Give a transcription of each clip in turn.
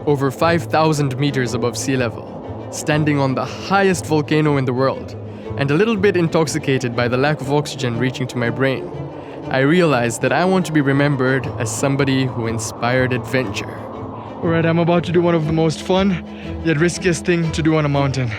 over 5,000 meters above sea level, standing on the highest volcano in the world, and a little bit intoxicated by the lack of oxygen reaching to my brain, I realized that I want to be remembered as somebody who inspired adventure. Alright, I'm about to do one of the most fun, yet riskiest thing to do on a mountain.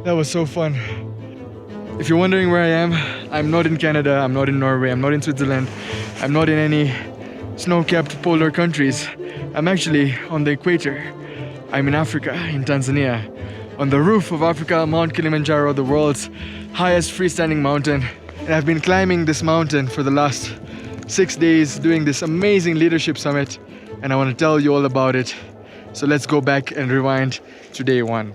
That was so fun. If you're wondering where I am, I'm not in Canada, I'm not in Norway, I'm not in Switzerland, I'm not in any snow-capped polar countries. I'm actually on the equator. I'm in Africa, in Tanzania, on the roof of Africa, Mount Kilimanjaro, the world's highest freestanding mountain. And I've been climbing this mountain for the last 6 days, doing this amazing leadership summit, and I want to tell you all about it. So let's go back and rewind to day one.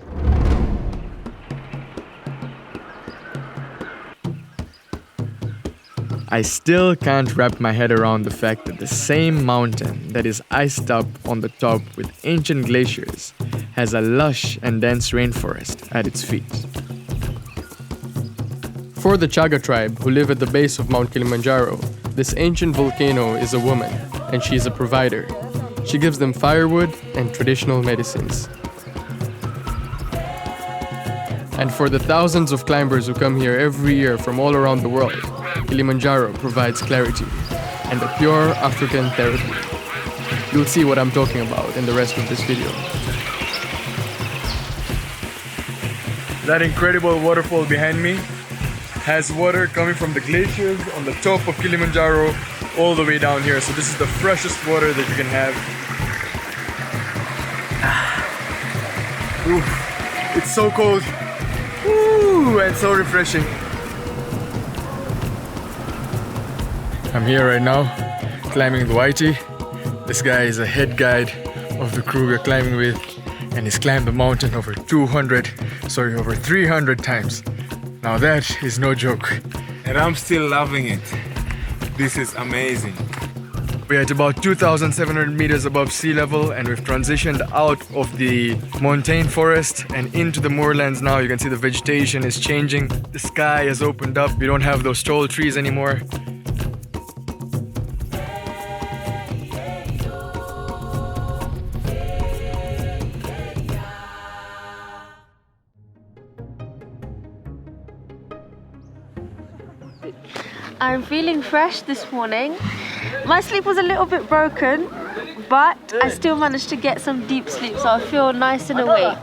I still can't wrap my head around the fact that the same mountain that is iced up on the top with ancient glaciers has a lush and dense rainforest at its feet. For the Chaga tribe who live at the base of Mount Kilimanjaro, this ancient volcano is a woman, and she is a provider. She gives them firewood and traditional medicines. And for the thousands of climbers who come here every year from all around the world, Kilimanjaro provides clarity and a pure African therapy. You'll see what I'm talking about in the rest of this video. That incredible waterfall behind me has water coming from the glaciers on the top of Kilimanjaro all the way down here. So this is the freshest water that you can have. Ooh, it's so cold. Ooh, and so refreshing. I'm here right now, climbing the Whitey. This guy is a head guide of the crew we're climbing with, and he's climbed the mountain over 300 times. Now that is no joke. And I'm still loving it. This is amazing. We're at about 2,700 meters above sea level, and we've transitioned out of the montane forest and into the moorlands now. You can see the vegetation is changing. The sky has opened up. We don't have those tall trees anymore. I'm feeling fresh this morning. My sleep was a little bit broken, but I still managed to get some deep sleep, so I feel nice and awake.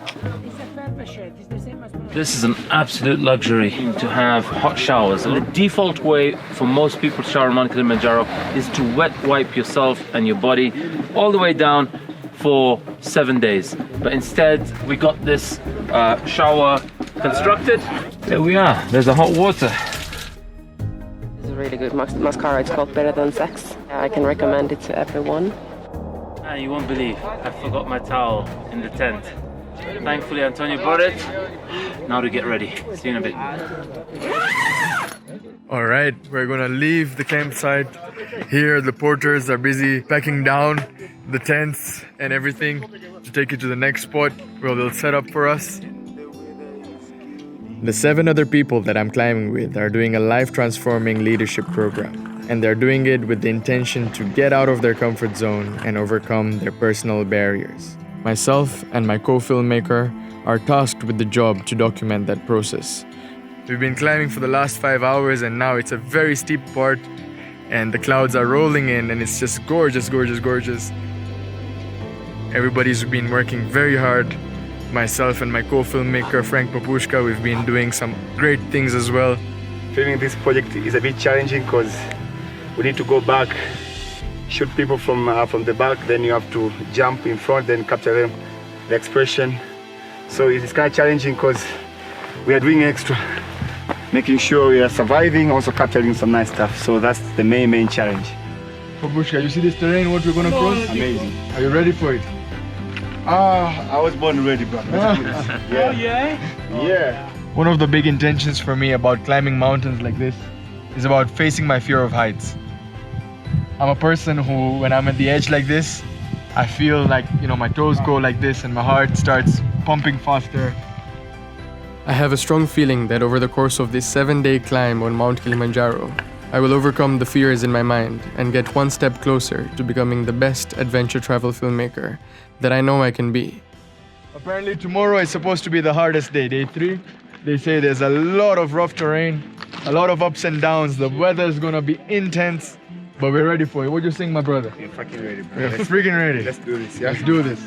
This is an absolute luxury to have hot showers. The default way for most people to shower on Mount Kilimanjaro is to wet wipe yourself and your body all the way down for 7 days. But instead, we got this shower constructed. There we are, there's the hot water. Really good mascara. It's called Better Than Sex. I can recommend it to everyone. You won't believe, I forgot my towel in the tent. Thankfully Antonio brought it. Now to get ready. See you in a bit. Alright, we're gonna leave the campsite. Here the porters are busy packing down the tents and everything to take it to the next spot where they'll set up for us. The 7 other people that I'm climbing with are doing a life-transforming leadership program, and they're doing it with the intention to get out of their comfort zone and overcome their personal barriers. Myself and my co-filmmaker are tasked with the job to document that process. We've been climbing for the last 5 hours, and now it's a very steep part, and the clouds are rolling in, and it's just gorgeous, gorgeous, gorgeous. Everybody's been working very hard. Myself and my co-filmmaker Frank Papushka, we've been doing some great things as well. Filming this project is a bit challenging because we need to go back, shoot people from the back, then you have to jump in front, then capture them, the expression. So it's kind of challenging because we are doing extra, making sure we are surviving, also capturing some nice stuff. So that's the main challenge. Papushka, you see this terrain, what we're gonna cross? Amazing. Are you ready for it? I was born ready, bro. Yeah. One of the big intentions for me about climbing mountains like this is about facing my fear of heights. I'm a person who, when I'm at the edge like this, I feel like, my toes go like this and my heart starts pumping faster. I have a strong feeling that over the course of this 7-day climb on Mount Kilimanjaro, I will overcome the fears in my mind and get one step closer to becoming the best adventure travel filmmaker that I know I can be. Apparently tomorrow is supposed to be the hardest day, day 3. They say there's a lot of rough terrain, a lot of ups and downs. The weather's gonna be intense, but we're ready for it. What do you think, my brother? You're fucking ready, bro. We're freaking ready. Let's do this, yeah? Let's do this.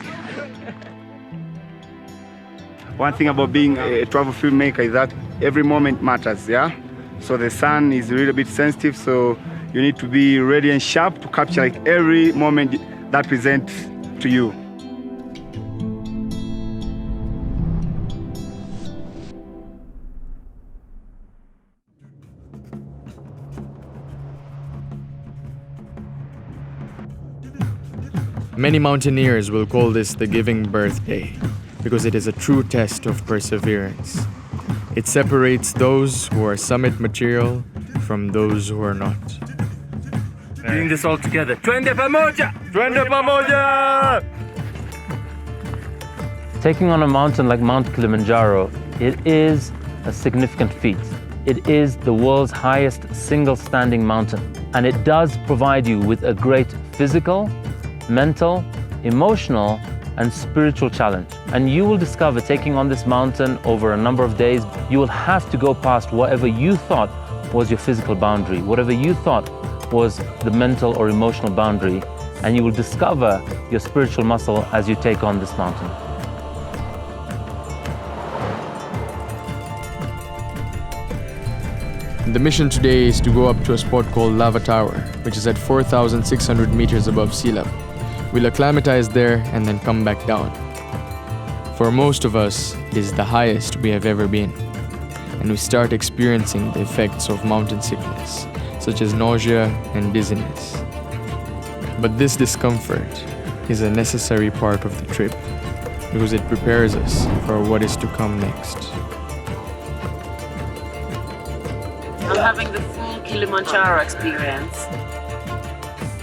One thing about being a travel filmmaker is that every moment matters, yeah? So the sun is a little bit sensitive, so you need to be ready and sharp to capture like every moment that presents to you. Many mountaineers will call this the giving birth day because it is a true test of perseverance. It separates those who are summit material from those who are not. Doing this all together. Twende pamoja! Twende pamoja! Taking on a mountain like Mount Kilimanjaro, it is a significant feat. It is the world's highest single standing mountain, and it does provide you with a great physical, mental, emotional, and spiritual challenge. And you will discover, taking on this mountain over a number of days, you will have to go past whatever you thought was your physical boundary, whatever you thought was the mental or emotional boundary, and you will discover your spiritual muscle as you take on this mountain. The mission today is to go up to a spot called Lava Tower, which is at 4,600 meters above sea level. We'll acclimatize there and then come back down. For most of us, it is the highest we have ever been, and we start experiencing the effects of mountain sickness, such as nausea and dizziness. But this discomfort is a necessary part of the trip, because it prepares us for what is to come next. I'm having the full Kilimanjaro experience.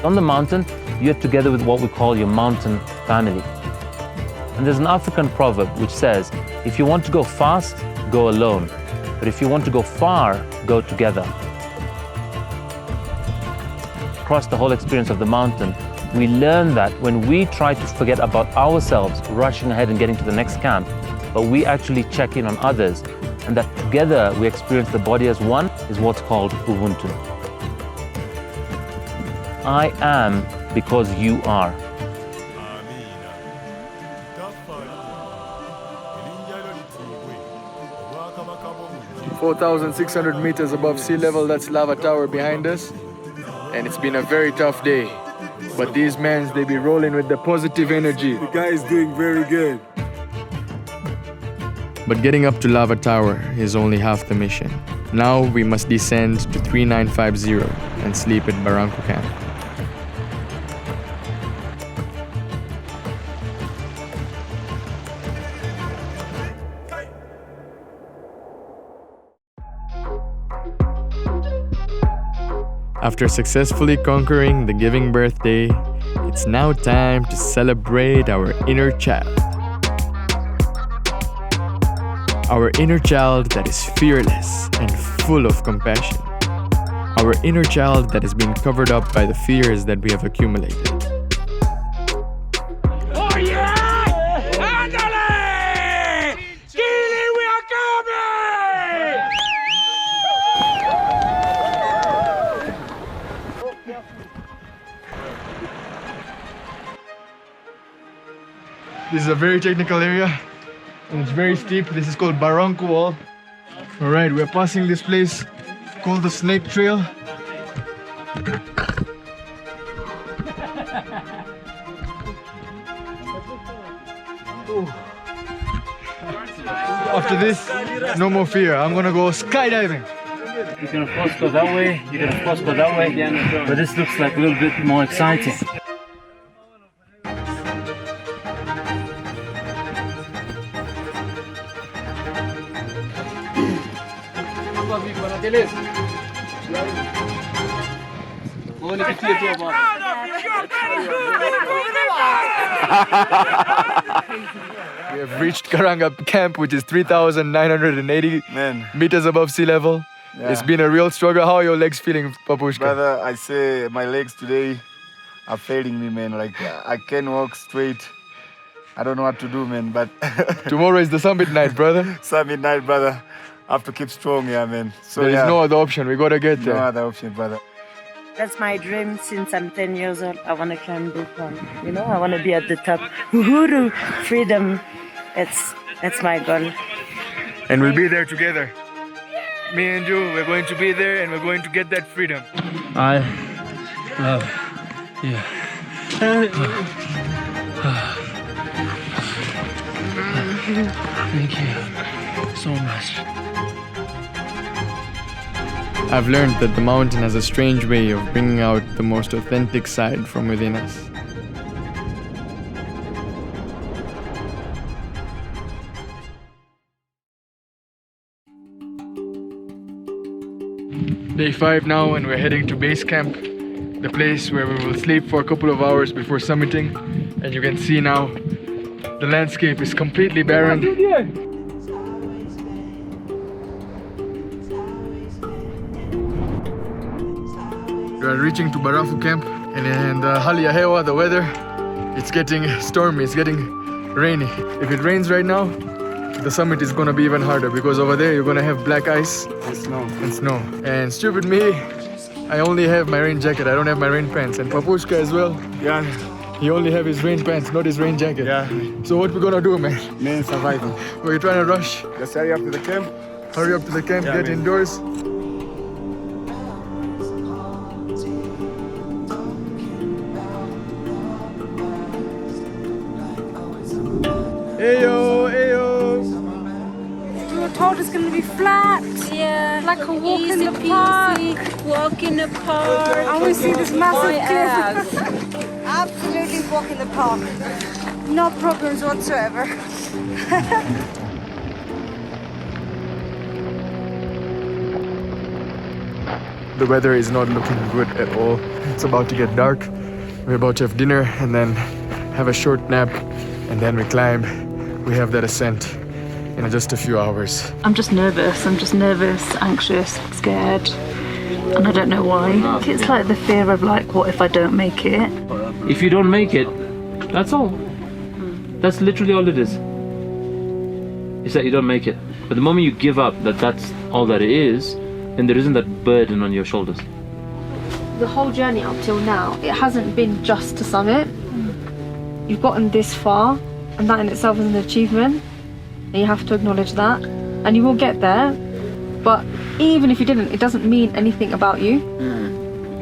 On the mountain, you're together with what we call your mountain family. And there's an African proverb which says, if you want to go fast, go alone. But if you want to go far, go together. Across the whole experience of the mountain, we learn that when we try to forget about ourselves, rushing ahead and getting to the next camp, but we actually check in on others, and that together we experience the body as one, is what's called Ubuntu. I am because you are. 4,600 meters above sea level, that's Lava Tower behind us. And it's been a very tough day. But these men, they be rolling with the positive energy. The guy is doing very good. But getting up to Lava Tower is only half the mission. Now we must descend to 3950 and sleep at Barranco Camp. After successfully conquering the giving birthday, it's now time to celebrate our inner child. Our inner child that is fearless and full of compassion. Our inner child that has been covered up by the fears that we have accumulated. Oh yeah! Andale! Kili, we are coming! This is a very technical area and it's very steep. This is called Barranco Wall. Alright, we're passing this place called the Snake Trail. After this, no more fear. I'm gonna go skydiving. You can of course go that way, you can of course go that way, but this looks like a little bit more exciting. We have reached Karanga camp, which is 3,980 meters above sea level. Yeah. It's been a real struggle. How are your legs feeling, Papushka? Brother, I say my legs today are failing me, man. Like, I can't walk straight. I don't know what to do, man, but... Tomorrow is the summit night, brother. Summit night, brother. I have to keep strong, yeah, man. So there is no other option. We gotta get there. No other option, brother. That's my dream since I'm 10 years old. I want to climb this one. You know, I want to be at the top. Uhuru, freedom. That's my goal. And we'll be there together. Me and you, we're going to be there and we're going to get that freedom. I love you. Thank you so much. I've learned that the mountain has a strange way of bringing out the most authentic side from within us. Day 5 now, and we're heading to base camp, the place where we will sleep for a couple of hours before summiting. And you can see now the landscape is completely barren. We are reaching to Barafu camp, and in the hali ya hewa, the weather, it's getting stormy, it's getting rainy. If it rains right now, the summit is gonna be even harder, because over there you're gonna have black ice and snow. And stupid me, I only have my rain jacket, I don't have my rain pants. And Papushka as well. Yeah. He only have his rain pants, not his rain jacket. Yeah. So what we gonna do, man? Man, surviving. We're trying to rush. Just hurry up to the camp. Hurry up to the camp, get indoors. Ayo, ayo. We were told it's gonna be flat. Yeah, like a walk in the park. Walk in the park. And we see this massive cliff. Absolutely walk in the park. No problems whatsoever. The weather is not looking good at all. It's about to get dark. We're about to have dinner and then have a short nap, and then we climb. We have that ascent in just a few hours. I'm just nervous, anxious, scared, and I don't know why. It's like the fear of like, what if I don't make it? If you don't make it, that's all. That's literally all it is. It's that you don't make it. But the moment you give up that that's all that it is, then there isn't that burden on your shoulders. The whole journey up till now, it hasn't been just to summit. You've gotten this far, and that in itself is an achievement, and you have to acknowledge that. And you will get there, but even if you didn't, it doesn't mean anything about you.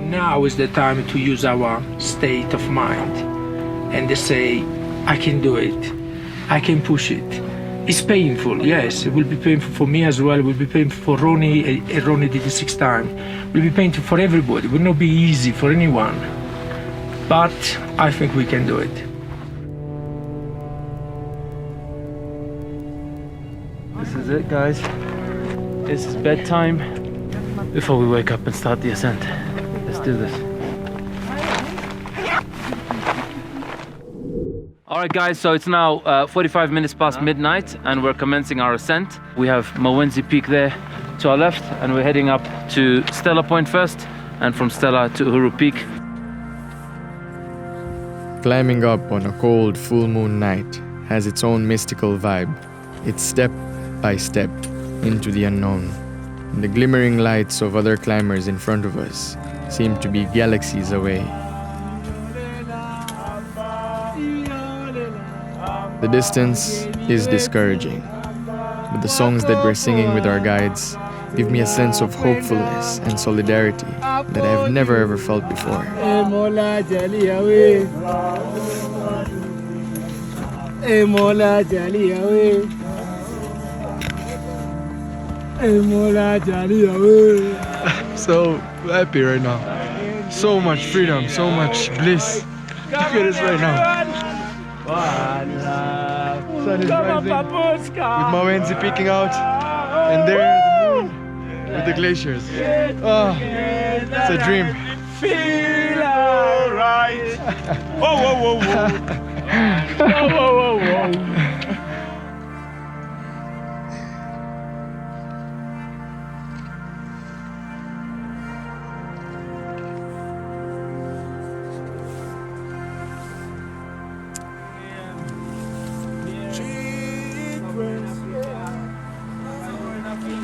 Now is the time to use our state of mind and to say, I can do it, I can push it. It's painful, yes, it will be painful for me as well, it will be painful for Ronnie, Ronnie did it 6 times. It will be painful for everybody, it will not be easy for anyone. But I think we can do it. This is it, guys. This is bedtime before we wake up and start the ascent. Let's do this. Alright guys, so it's now 45 minutes past midnight and we're commencing our ascent. We have Mawenzi Peak there to our left and we're heading up to Stella Point first and from Stella to Uhuru Peak. Climbing up on a cold full moon night has its own mystical vibe. It's step by step into the unknown. And the glimmering lights of other climbers in front of us seem to be galaxies away. The distance is discouraging, but the songs that we're singing with our guides give me a sense of hopefulness and solidarity that I have never ever felt before. So happy right now. So much freedom, so much bliss. Look at this right now. Sun is rising with Mawenzi peeking out, and there the moon with the glaciers. Oh, it's a dream. Feel alright. Whoa, whoa, whoa, whoa. Whoa, whoa, whoa, whoa.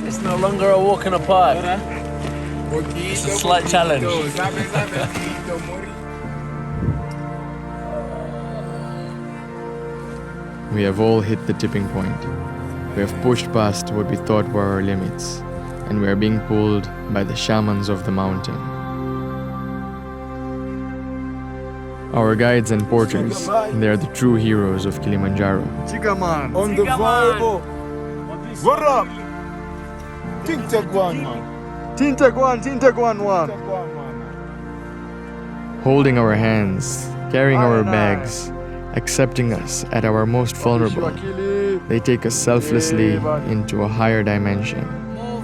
It's no longer a walk in a park. It's a slight challenge. We have all hit the tipping point. We have pushed past what we thought were our limits, and we are being pulled by the shamans of the mountain. Our guides and porters, they are the true heroes of Kilimanjaro. Chicaman. On the vibe. What up? Tintek one, man. Tintek one. Holding our hands, carrying our bags, accepting us at our most vulnerable, they take us selflessly into a higher dimension. More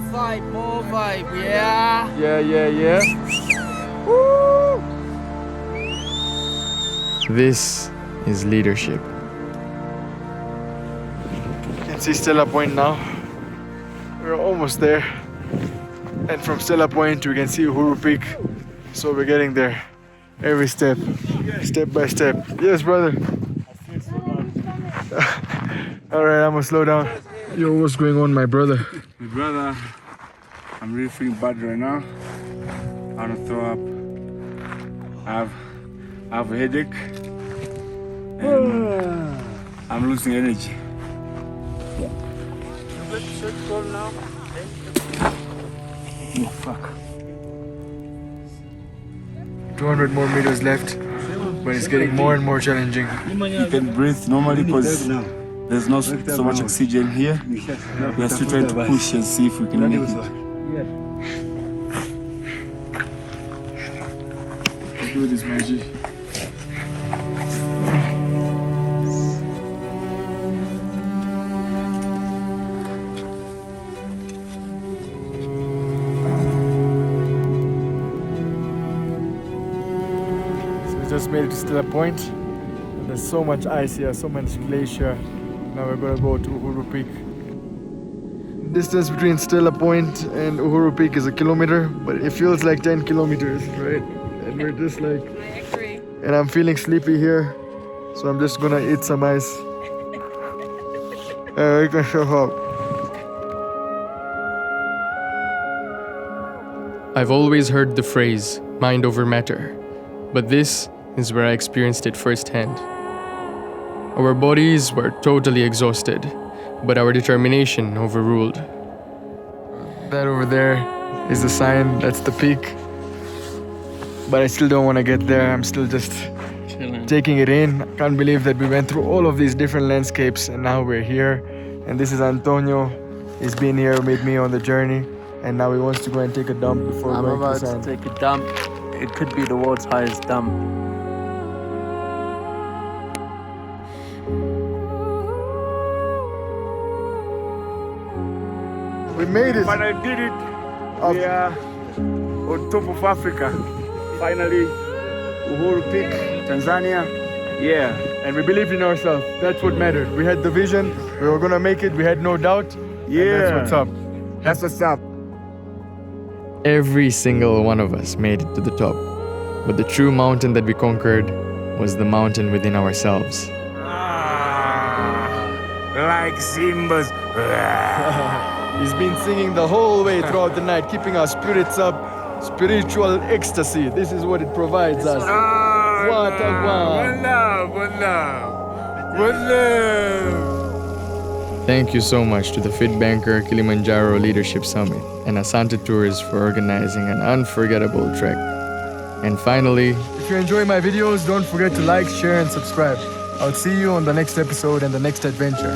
vibe, yeah. Yeah. Woo! This is leadership. You can see Stella Point now. We're almost there. And from Stella Point we can see Uhuru Peak. So we're getting there. Every step by step. Yes, brother. Alright, I'm gonna slow down. Yo, what's going on, my brother? My brother, I'm really feeling bad right now. I want to throw up. I have a headache. And I'm losing energy. Oh, fuck. 200 more meters left, but it's getting more and more challenging. You can breathe normally because there's not so much oxygen here. We are still trying to push and see if we can make it. Let's do this, Maggie. Just made it to Stella Point. And there's so much ice here, so much glacier. Now we're gonna go to Uhuru Peak. Distance between Stella Point and Uhuru Peak is 1 kilometer, but it feels like 10 kilometers, right? And we're just like... I agree. And I'm feeling sleepy here, so I'm just gonna eat some ice. We can show up. I've always heard the phrase, mind over matter, but this is where I experienced it firsthand. Our bodies were totally exhausted, but our determination overruled. That over there is the sign, that's the peak. But I still don't want to get there, I'm still just taking it in. I can't believe that we went through all of these different landscapes and now we're here. And this is Antonio, he's been here with me on the journey. And now he wants to go and take a dump before going to the sand. I'm about to take a dump. It could be the world's highest dump. We made it. But I did it. We are on top of Africa. Finally, Uhuru Peak, Tanzania. Yeah. And we believed in ourselves. That's what mattered. We had the vision. We were gonna make it. We had no doubt. Yeah. And that's what's up. That's what's up. Every single one of us made it to the top. But the true mountain that we conquered was the mountain within ourselves. Like Simba's. He's been singing the whole way throughout the night, keeping our spirits up. Spiritual ecstasy. This is what it provides us. What a One love, one love. One love. Thank you so much to the Fit Banker Kilimanjaro Leadership Summit and Asante Tours for organizing an unforgettable trek. And finally, if you enjoy my videos, don't forget to like, share, and subscribe. I'll see you on the next episode and the next adventure.